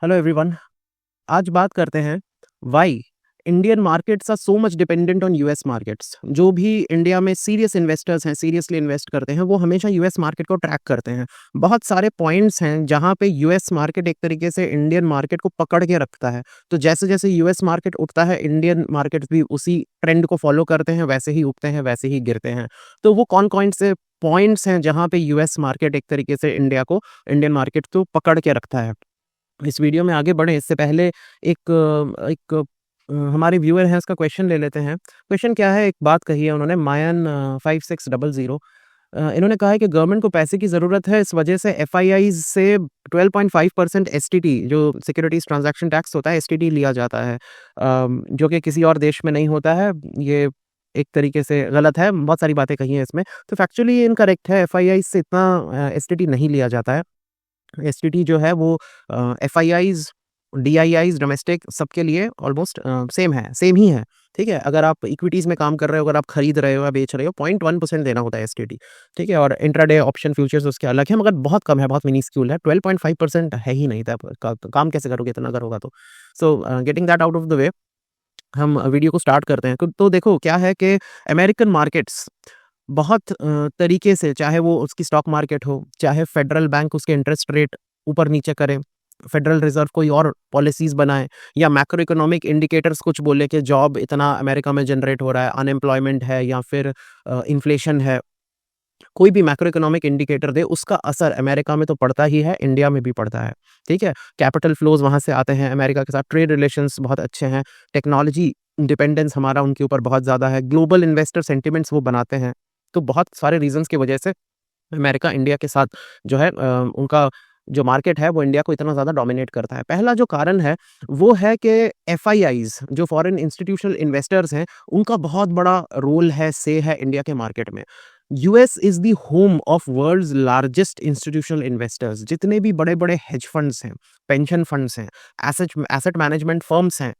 Hello everyone. आज बात करते हैं why Indian markets are so much dependent on US markets. जो भी इंडिया में सीरियस इन्वेस्टर्स हैं, सीरियसली इन्वेस्ट करते हैं, वो हमेशा यूएस मार्केट को ट्रैक करते हैं। बहुत सारे पॉइंट्स हैं जहाँ पे यूएस मार्केट एक तरीके से इंडियन मार्केट को पकड़ के रखता है। तो जैसे जैसे यूएस मार्केट उठता है, इंडियन मार्केट्स भी उसी ट्रेंड को फॉलो करते हैं, वैसे ही उठते हैं, वैसे ही गिरते हैं। तो वो कौन कौन से पॉइंट्स हैं जहाँ पे यूएस मार्केट एक तरीके से इंडियन मार्केट को पकड़ के रखता है। इस वीडियो में आगे बढ़े इससे पहले हमारे व्यूअर हैं, उसका क्वेश्चन ले लेते हैं। क्वेश्चन क्या है, एक बात कही है उन्होंने, मायन 5600। इन्होंने कहा है कि गवर्नमेंट को पैसे की ज़रूरत है, इस वजह से एफआईआईज से 12.5% एसटीटी, जो सिक्योरिटीज ट्रांजैक्शन टैक्स होता है, एसटीटी लिया जाता है, जो कि किसी और देश में नहीं होता है। ये एक तरीके से गलत है, बहुत सारी बातें कही हैं इसमें, तो फैक्चुअली ये इनकरेक्ट है। एफआईआईज से इतना एसटीटी नहीं लिया जाता है। एसटीटी जो है वो एफआईआईज, डीआईआईज, डोमेस्टिक सबके लिए ऑलमोस्ट सेम ही है। ठीक है, अगर आप इक्विटीज़ में काम कर रहे हो, अगर आप खरीद रहे हो या बेच रहे हो, 0.1% देना होता है एसटीटी। ठीक है, और इंट्राडे ऑप्शन फ्यूचर्स उसके अलग है, मगर बहुत कम है, बहुत मिनिस्क्यूल है। 12.5% है ही नहीं था। काम कैसे करोगे इतना अगर होगा तो। So getting that out of the way, हम वीडियो को स्टार्ट करते हैं। तो देखो क्या है कि अमेरिकन मार्केट्स बहुत तरीके से, चाहे वो उसकी स्टॉक मार्केट हो, चाहे फेडरल बैंक उसके इंटरेस्ट रेट ऊपर नीचे करे, फेडरल रिजर्व कोई और पॉलिसीज बनाए, या मैक्रो इकोनॉमिक इंडिकेटर्स कुछ बोले कि जॉब इतना अमेरिका में जनरेट हो रहा है, अनएम्प्लॉयमेंट है, या फिर इन्फ्लेशन है, कोई भी मैक्रो इकोनॉमिक इंडिकेटर दे, उसका असर अमेरिका में तो पड़ता ही है, इंडिया में भी पड़ता है। ठीक है, कैपिटल फ्लोज वहाँ से आते हैं, अमेरिका के साथ ट्रेड रिलेशंस बहुत अच्छे हैं, टेक्नोलॉजी डिपेंडेंस हमारा उनके ऊपर बहुत ज़्यादा है, ग्लोबल इन्वेस्टर सेंटिमेंट्स वो बनाते हैं। तो बहुत सारे रीजंस की वजह से अमेरिका इंडिया के साथ जो है उनका जो मार्केट है वो इंडिया को इतना ज़्यादा डोमिनेट करता है। पहला जो कारण है वो है कि एफआईआईज, जो फॉरेन इंस्टीट्यूशनल इन्वेस्टर्स हैं, उनका बहुत बड़ा रोल है, से है इंडिया के मार्केट में। US is the home of world's largest institutional investors. जितने भी बड़े बड़े हेज फंड्स हैं, पेंशन फंड्स हैं, एसेट मैनेजमेंट फर्म्स हैं,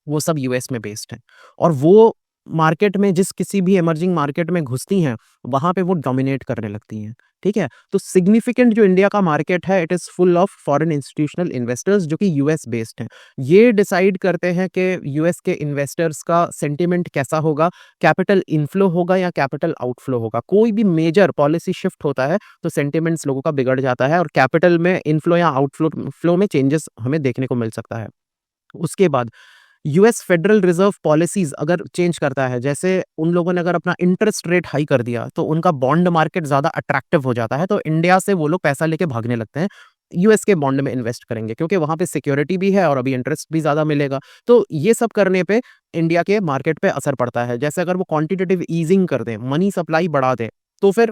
वो सब यूएस में बेस्ड हैं। और वो मार्केट में, जिस किसी भी इमर्जिंग मार्केट में घुसती हैं, वहाँ पे वो डोमिनेट करने लगती हैं। ठीक है, तो सिग्निफिकेंट जो इंडिया का मार्केट है, it is full of foreign institutional investors जो कि यूएस बेस्ड हैं। ये डिसाइड करते हैं कि यूएस के इन्वेस्टर्स का सेंटिमेंट कैसा होगा, कैपिटल इनफ्लो होगा या कैपिटल आउटफ्लो होगा। कोई भी मेजर पॉलिसी शिफ्ट होता है तो सेंटिमेंट्स लोगों का बिगड़ जाता है, और कैपिटल में इनफ्लो या आउटफ्लो फ्लो में चेंजेस हमें देखने को मिल सकता है। उसके बाद यूएस फेडरल रिजर्व पॉलिसीज अगर चेंज करता है, जैसे उन लोगों ने अगर अपना इंटरेस्ट रेट हाई कर दिया, तो उनका बॉन्ड मार्केट ज़्यादा अट्रैक्टिव हो जाता है, तो इंडिया से वो लोग पैसा लेके भागने लगते हैं, यूएस के बॉन्ड में इन्वेस्ट करेंगे, क्योंकि वहाँ पे सिक्योरिटी भी है और अभी इंटरेस्ट भी ज़्यादा मिलेगा। तो ये सब करने पे इंडिया के मार्केट पे असर पड़ता है। जैसे अगर वो क्वांटिटेटिव ईजिंग कर दें, मनी सप्लाई बढ़ा दें, तो फिर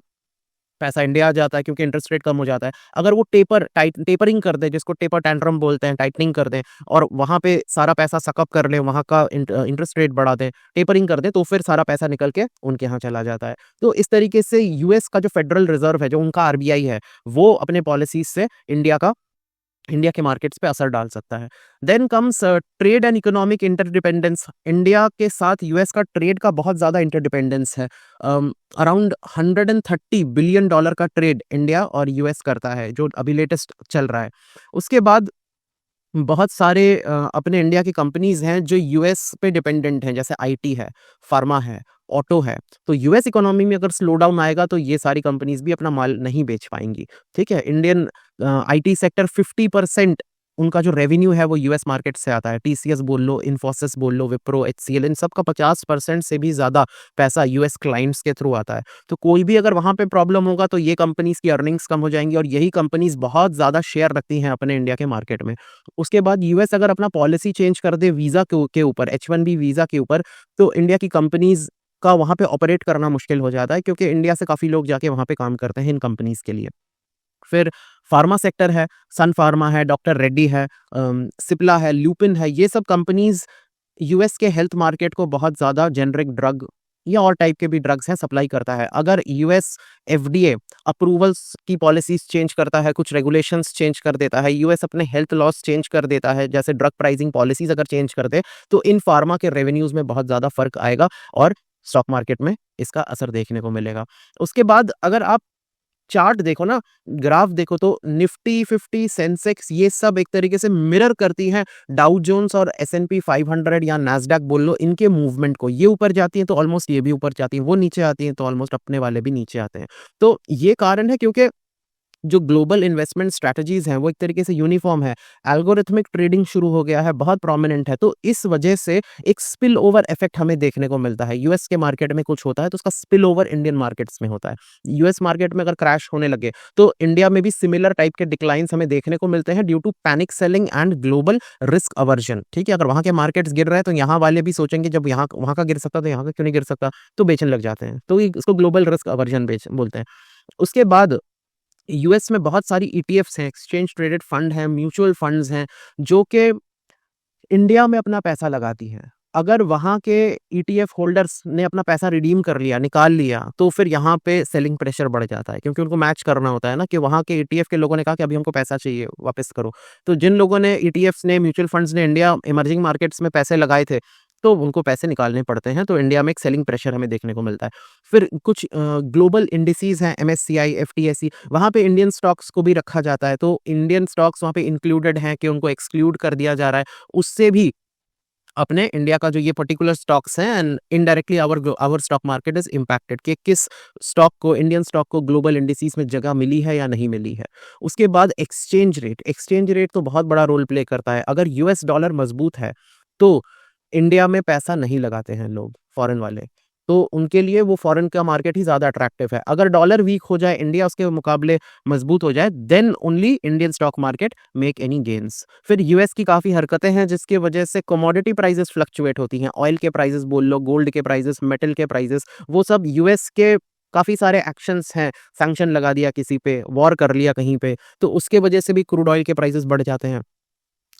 पैसा इंडिया आ जाता है, क्योंकि इंटरेस्ट रेट कम हो जाता है। अगर वो टेपरिंग कर दे, जिसको टेपर टैंट्रम बोलते हैं, टाइटनिंग कर दें, और वहाँ पे सारा पैसा सकअप कर लें, वहाँ का इंटरेस्ट रेट बढ़ा दें, टेपरिंग कर दें, तो फिर सारा पैसा निकल के उनके यहाँ चला जाता है। तो इस तरीके से यूएस का जो फेडरल रिजर्व है, जो उनका आरबीआई है, वो अपने पॉलिसीज से इंडिया के मार्केट्स पे असर डाल सकता है। Then comes trade and economic interdependence. India के साथ यूएस का ट्रेड का बहुत ज़्यादा इंटरडिपेंडेंस है। अराउंड $130 बिलियन का ट्रेड इंडिया और यूएस करता है, जो अभी लेटेस्ट चल रहा है। उसके बाद बहुत सारे अपने इंडिया की कंपनीज हैं जो यूएस पे डिपेंडेंट हैं, जैसे आईटी है, फार्मा है, ऑटो है। तो यूएस इकोनॉमी में अगर स्लो डाउन आएगा तो ये सारी कंपनीज भी अपना माल नहीं बेच पाएंगी। ठीक है, इंडियन आईटी सेक्टर 50% उनका जो रेवेन्यू है वो यूएस मार्केट से आता है। टीसीएस बोल लो, इन्फोसिस बोल लो, विप्रो, एचसीएल, इन सब का 50% से भी ज़्यादा पैसा यूएस क्लाइंट्स के थ्रू आता है। तो कोई भी अगर वहाँ पे प्रॉब्लम होगा तो ये कंपनीज की अर्निंग्स कम हो जाएंगी, और यही कंपनीज बहुत ज़्यादा शेयर रखती हैं अपने इंडिया के मार्केट में। उसके बाद यूएस अगर अपना पॉलिसी चेंज कर दे वीज़ा के ऊपर, H1B वीज़ा के ऊपर, तो इंडिया की कंपनीज का वहाँ पे ऑपरेट करना मुश्किल हो जाता है, क्योंकि इंडिया से काफ़ी लोग जाके वहाँ पे काम करते हैं इन कंपनीज के लिए। फिर फार्मा सेक्टर है, सन फार्मा है, डॉक्टर रेड्डी है, सिप्ला है, ल्यूपिन है, ये सब कंपनीज यूएस के हेल्थ मार्केट को बहुत ज़्यादा जेनरिक ड्रग या और टाइप के भी ड्रग्स हैं सप्लाई करता है। अगर यूएस एफडीए अप्रूवल्स की पॉलिसीज चेंज करता है, कुछ रेगुलेशंस चेंज कर देता है, यूएस अपने हेल्थ लॉस चेंज कर देता है, जैसे ड्रग प्राइसिंग पॉलिसीज अगर चेंज कर दे, तो इन फार्मा के रेवेन्यूज में बहुत ज़्यादा फर्क आएगा और स्टॉक मार्केट में इसका असर देखने को मिलेगा। उसके बाद अगर आप चार्ट देखो ना, ग्राफ देखो तो निफ्टी 50, सेंसेक्स ये सब एक तरीके से मिरर करती हैं डाउ जोन्स और S&P 500 या नैस्डैक बोल लो, इनके मूवमेंट को। ये ऊपर जाती हैं तो ऑलमोस्ट ये भी ऊपर जाती हैं, वो नीचे आती हैं तो ऑलमोस्ट अपने वाले भी नीचे आते हैं। तो ये कारण है क्योंकि जो ग्लोबल इन्वेस्टमेंट स्ट्रैटेजीज हैं वो एक तरीके से यूनिफॉर्म है, एल्गोरिथमिक ट्रेडिंग शुरू हो गया है, बहुत प्रोमिनेंट है। तो इस वजह से एक स्पिल ओवर इफेक्ट हमें देखने को मिलता है। यूएस के मार्केट में कुछ होता है तो उसका स्पिल ओवर इंडियन मार्केट्स में होता है। यूएस मार्केट में अगर क्रैश होने लगे तो इंडिया में भी सिमिलर टाइप के डिक्लाइंस हमें देखने को मिलते हैं due to panic selling and global risk aversion. ठीक है, अगर वहां के मार्केट्स गिर रहे हैं तो यहाँ वाले भी सोचेंगे जब यहाँ वहां का गिर सकता तो यहाँ का क्यों नहीं गिर सकता, तो बेचने लग जाते हैं। तो इसको ग्लोबल रिस्क अवर्जन बेच बोलते हैं। उसके बाद यूएस में बहुत सारी ईटीएफ्स हैं, एक्सचेंज ट्रेडेड फंड हैं, म्यूचुअल फंड्स हैं, जो कि इंडिया में अपना पैसा लगाती हैं। अगर वहाँ के ईटीएफ होल्डर्स ने अपना पैसा रिडीम कर लिया, निकाल लिया, तो फिर यहाँ पे सेलिंग प्रेशर बढ़ जाता है, क्योंकि उनको मैच करना होता है ना कि वहाँ के ईटीएफ के लोगों ने कहा कि अभी हमको पैसा चाहिए, वापस करो। तो जिन लोगों ने ईटीएफ्स ने, म्यूचुअल फंड्स ने इंडिया इमर्जिंग मार्केट्स में पैसे लगाए थे, तो उनको पैसे निकालने पड़ते हैं। तो इंडिया में एक सेलिंग प्रेशर हमें देखने को मिलता है। फिर कुछ ग्लोबल इंडिसेस हैं, एमएससीआई, एफटीएसई, वहाँ पे इंडियन स्टॉक्स को भी रखा जाता है। तो इंडियन स्टॉक्स वहाँ पे इंक्लूडेड हैं कि उनको एक्सक्लूड कर दिया जा रहा है। उससे भी अपने इंडिया का जो ये पर्टिकुलर स्टॉक्स हैं and indirectly our stock market is impacted कि किस स्टॉक को, इंडियन स्टॉक को ग्लोबल इंडिसेस में जगह मिली है या नहीं मिली है। उसके बाद एक्सचेंज रेट तो बहुत बड़ा रोल प्ले करता है। अगर यूएस डॉलर मजबूत है तो इंडिया में पैसा नहीं लगाते हैं लोग, फॉरेन वाले, तो उनके लिए वो फॉरेन का मार्केट ही ज़्यादा अट्रैक्टिव है। अगर डॉलर वीक हो जाए, इंडिया उसके मुकाबले मजबूत हो जाए, then only Indian stock market make any gains. फिर यूएस की काफ़ी हरकतें हैं जिसकी वजह से कमोडिटी प्राइसेस फ्लक्चुएट होती हैं। ऑयल के प्राइसेस बोल लो, गोल्ड के प्राइसेस, मेटल के प्राइसेस, वो सब यूएस के काफ़ी सारे एक्शंस हैं। सैंक्शन लगा दिया किसी पे, वॉर कर लिया कहीं पे, तो उसके वजह से भी क्रूड ऑयल के प्राइसेस बढ़ जाते हैं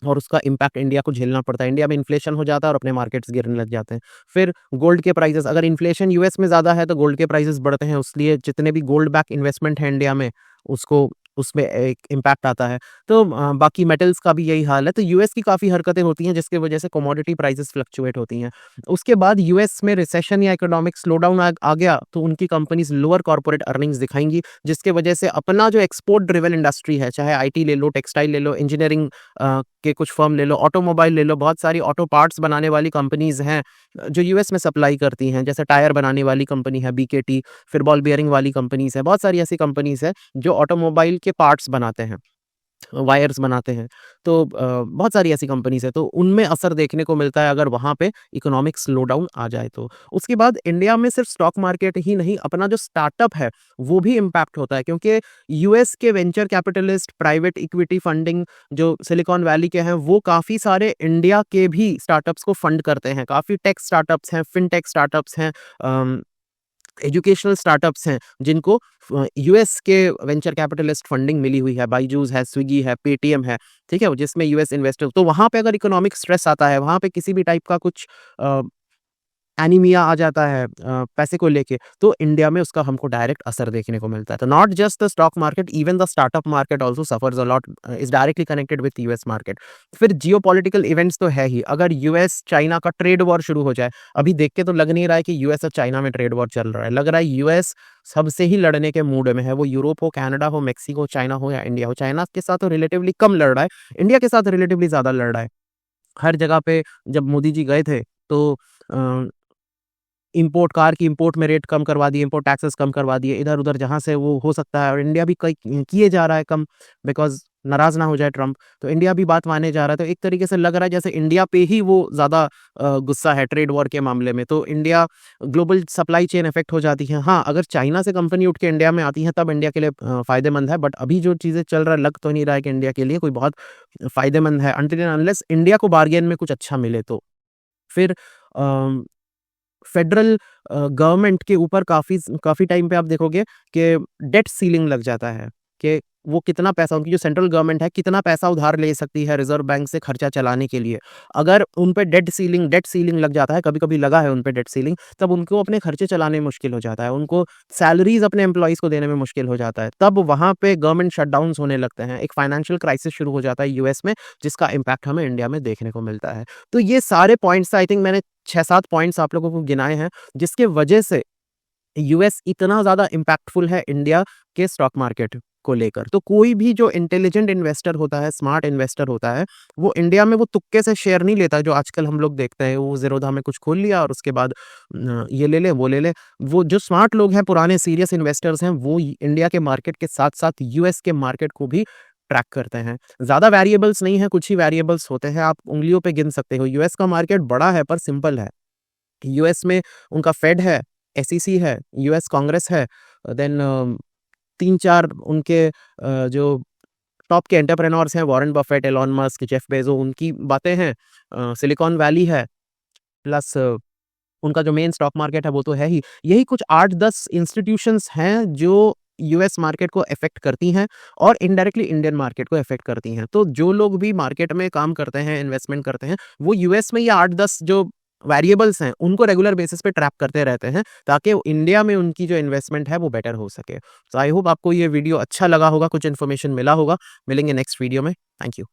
और उसका इम्पैक्ट इंडिया को झेलना पड़ता है। इंडिया में इन्फ्लेशन हो जाता है और अपने मार्केट्स गिरने लग जाते हैं। फिर गोल्ड के प्राइसेस, अगर इन्फ्लेशन यूएस में ज़्यादा है तो गोल्ड के प्राइसेस बढ़ते हैं, इसलिए जितने भी गोल्ड बैक इन्वेस्टमेंट है इंडिया में, उसको उसमें एक इम्पैक्ट आता है। तो बाकी मेटल्स का भी यही हाल है। तो यूएस की काफ़ी हरकतें होती हैं जिसकी वजह से कमोडिटी प्राइसेस फ्लक्चुएट होती हैं। उसके बाद यूएस में रिसेशन या इकोनॉमिक स्लोडाउन आ गया तो उनकी कंपनीज लोअर कॉर्पोरेट अर्निंग्स दिखाएंगी, जिसके वजह से अपना जो एक्सपोर्ट ड्रिवन इंडस्ट्री है, चाहे आईटी ले लो, टेक्सटाइल ले लो, इंजीनियरिंग के कुछ फर्म ले लो, ऑटोमोबाइल ले लो, बहुत सारी ऑटो पार्ट्स बनाने वाली कंपनीज हैं जो यूएस में सप्लाई करती हैं। जैसे टायर बनाने वाली कंपनी है बीकेटी, फिर बॉल बियरिंग वाली कंपनीज है, बहुत सारी ऐसी कंपनीज है जो ऑटोमोबाइल के पार्ट्स बनाते हैं, वायर्स बनाते हैं। तो बहुत सारी ऐसी कंपनीज है, तो उनमें असर देखने को मिलता है अगर वहाँ पे इकोनॉमिक स्लोडाउन आ जाए तो। उसके बाद इंडिया में सिर्फ स्टॉक मार्केट ही नहीं, अपना जो स्टार्टअप है वो भी इम्पैक्ट होता है, क्योंकि यूएस के venture capitalist, private equity funding जो सिलिकॉन वैली के हैं, वो काफ़ी सारे इंडिया के भी स्टार्टअप्स को फंड करते हैं। काफ़ी टेक स्टार्टअप्स हैं, फिनटेक स्टार्टअप्स हैं, एजुकेशनल स्टार्टअप्स हैं जिनको यूएस के वेंचर कैपिटलिस्ट फंडिंग मिली हुई है। बाइजूस है, स्विगी है, पेटीएम है, ठीक है, जिसमें यूएस इन्वेस्टर। तो वहाँ पे अगर इकोनॉमिक स्ट्रेस आता है, वहाँ पे किसी भी टाइप का कुछ एनीमिया आ जाता है पैसे को लेके, तो इंडिया में उसका हमको डायरेक्ट असर देखने को मिलता है। तो not just the stock market, even the startup market also suffers a lot, is directly connected with US market. फिर जियोपॉलिटिकल इवेंट्स तो है ही। अगर यूएस चाइना का ट्रेड वॉर शुरू हो जाए, अभी देख के तो लग नहीं रहा है कि यूएस और चाइना में ट्रेड वॉर चल रहा है, लग रहा है यूएस सबसे ही लड़ने के मूड में है। वो यूरोप हो, कनाडा हो, मेक्सिको, चाइना हो या इंडिया हो। चाइना के साथ तो रिलेटिवली कम लड़ रहा है, इंडिया के साथ रिलेटिवली ज़्यादा लड़ रहा है। हर जगह पे जब मोदी जी गए थे तो इंपोर्ट, कार की इंपोर्ट में रेट कम करवा दिए, इंपोर्ट टैक्सेस कम करवा दिए, इधर-उधर जहाँ से वो हो सकता है, और इंडिया भी कई किए जा रहा है कम, बिकॉज़ नाराज़ ना हो जाए ट्रम्प, तो इंडिया भी बात मानने जा रहा है। तो एक तरीके से लग रहा है जैसे इंडिया पे ही वो ज़्यादा गुस्सा है ट्रेड वॉर के मामले में। तो India, global supply chain effect हो जाती है। हाँ, अगर चाइना से कंपनी उठ के इंडिया में आती है तब इंडिया के लिए फ़ायदेमंद है, बट अभी जो चीज़ें चल रहा है, लग तो नहीं रहा है कि इंडिया के लिए कोई बहुत फ़ायदेमंद है, अनटिल एंड अनलेस इंडिया को बार्गेन में कुछ अच्छा मिले तो। फिर अ फेडरल गवर्नमेंट के ऊपर काफ़ी काफ़ी टाइम पे आप देखोगे कि डेट सीलिंग लग जाता है कि वो कितना पैसा, उनकी जो सेंट्रल गवर्नमेंट है कितना पैसा उधार ले सकती है रिजर्व बैंक से खर्चा चलाने के लिए। अगर उन पे डेट सीलिंग लग जाता है, कभी-कभी लगा है उन पे डेट सीलिंग, तब उनको अपने खर्चे चलाने में मुश्किल हो जाता है, उनको सैलरीज़ अपने एम्प्लॉइज़ को देने में मुश्किल हो जाता है। तब वहाँ पे गवर्नमेंट शटडाउन्स होने लगते हैं, एक फाइनेंशियल क्राइसिस शुरू हो जाता है यूएस में, जिसका इम्पैक्ट हमें इंडिया में देखने को मिलता है। तो ये सारे पॉइंट्स, आई थिंक मैंने 6-7 पॉइंट्स आप लोगों को गिनाए हैं, जिसके वजह से यूएस इतना ज़्यादा इम्पैक्टफुल है इंडिया के स्टॉक मार्केट को लेकर। तो कोई भी जो इंटेलिजेंट इन्वेस्टर होता है, स्मार्ट इन्वेस्टर होता है, वो इंडिया में वो तुक्के से शेयर नहीं लेता जो आजकल हम लोग देखते हैं। वो ज़ीरोधा में कुछ खोल लिया और उसके बाद ये ले ले, वो ले ले। वो जो स्मार्ट लोग हैं, पुराने सीरियस इन्वेस्टर्स हैं, वो इंडिया के मार्केट के साथ-साथ यूएस के मार्केट को भी ट्रैक करते हैं। ज़्यादा वेरिएबल्स नहीं है, कुछ ही वेरिएबल्स होते हैं, आप उँगलियों पे गिन सकते हो। यूएस का मार्केट बड़ा है पर सिंपल है। यूएस में उनका फेड है, एसईसी है, यूएस कांग्रेस है, देन 3-4 उनके जो टॉप के एंटरप्रेन्योर्स हैं, Warren Buffett, Elon Musk, Jeff Bezos, उनकी बातें हैं। सिलिकॉन वैली है, प्लस उनका जो मेन स्टॉक मार्केट है वो तो है ही। यही कुछ 8-10 इंस्टीट्यूशंस हैं जो यूएस मार्केट को अफेक्ट करती हैं और इनडायरेक्टली इंडियन मार्केट को अफेक्ट करती हैं। तो जो लोग भी मार्केट में काम करते हैं, इन्वेस्टमेंट करते हैं, वो यूएस में ये 8-10 जो वेरिएबल्स हैं, उनको रेगुलर बेसिस पे ट्रैप करते रहते हैं ताकि इंडिया में उनकी जो इन्वेस्टमेंट है वो बेटर हो सके। सो आई होप आपको ये वीडियो अच्छा लगा होगा, कुछ इन्फॉर्मेशन मिला होगा। मिलेंगे नेक्स्ट वीडियो में। Thank you.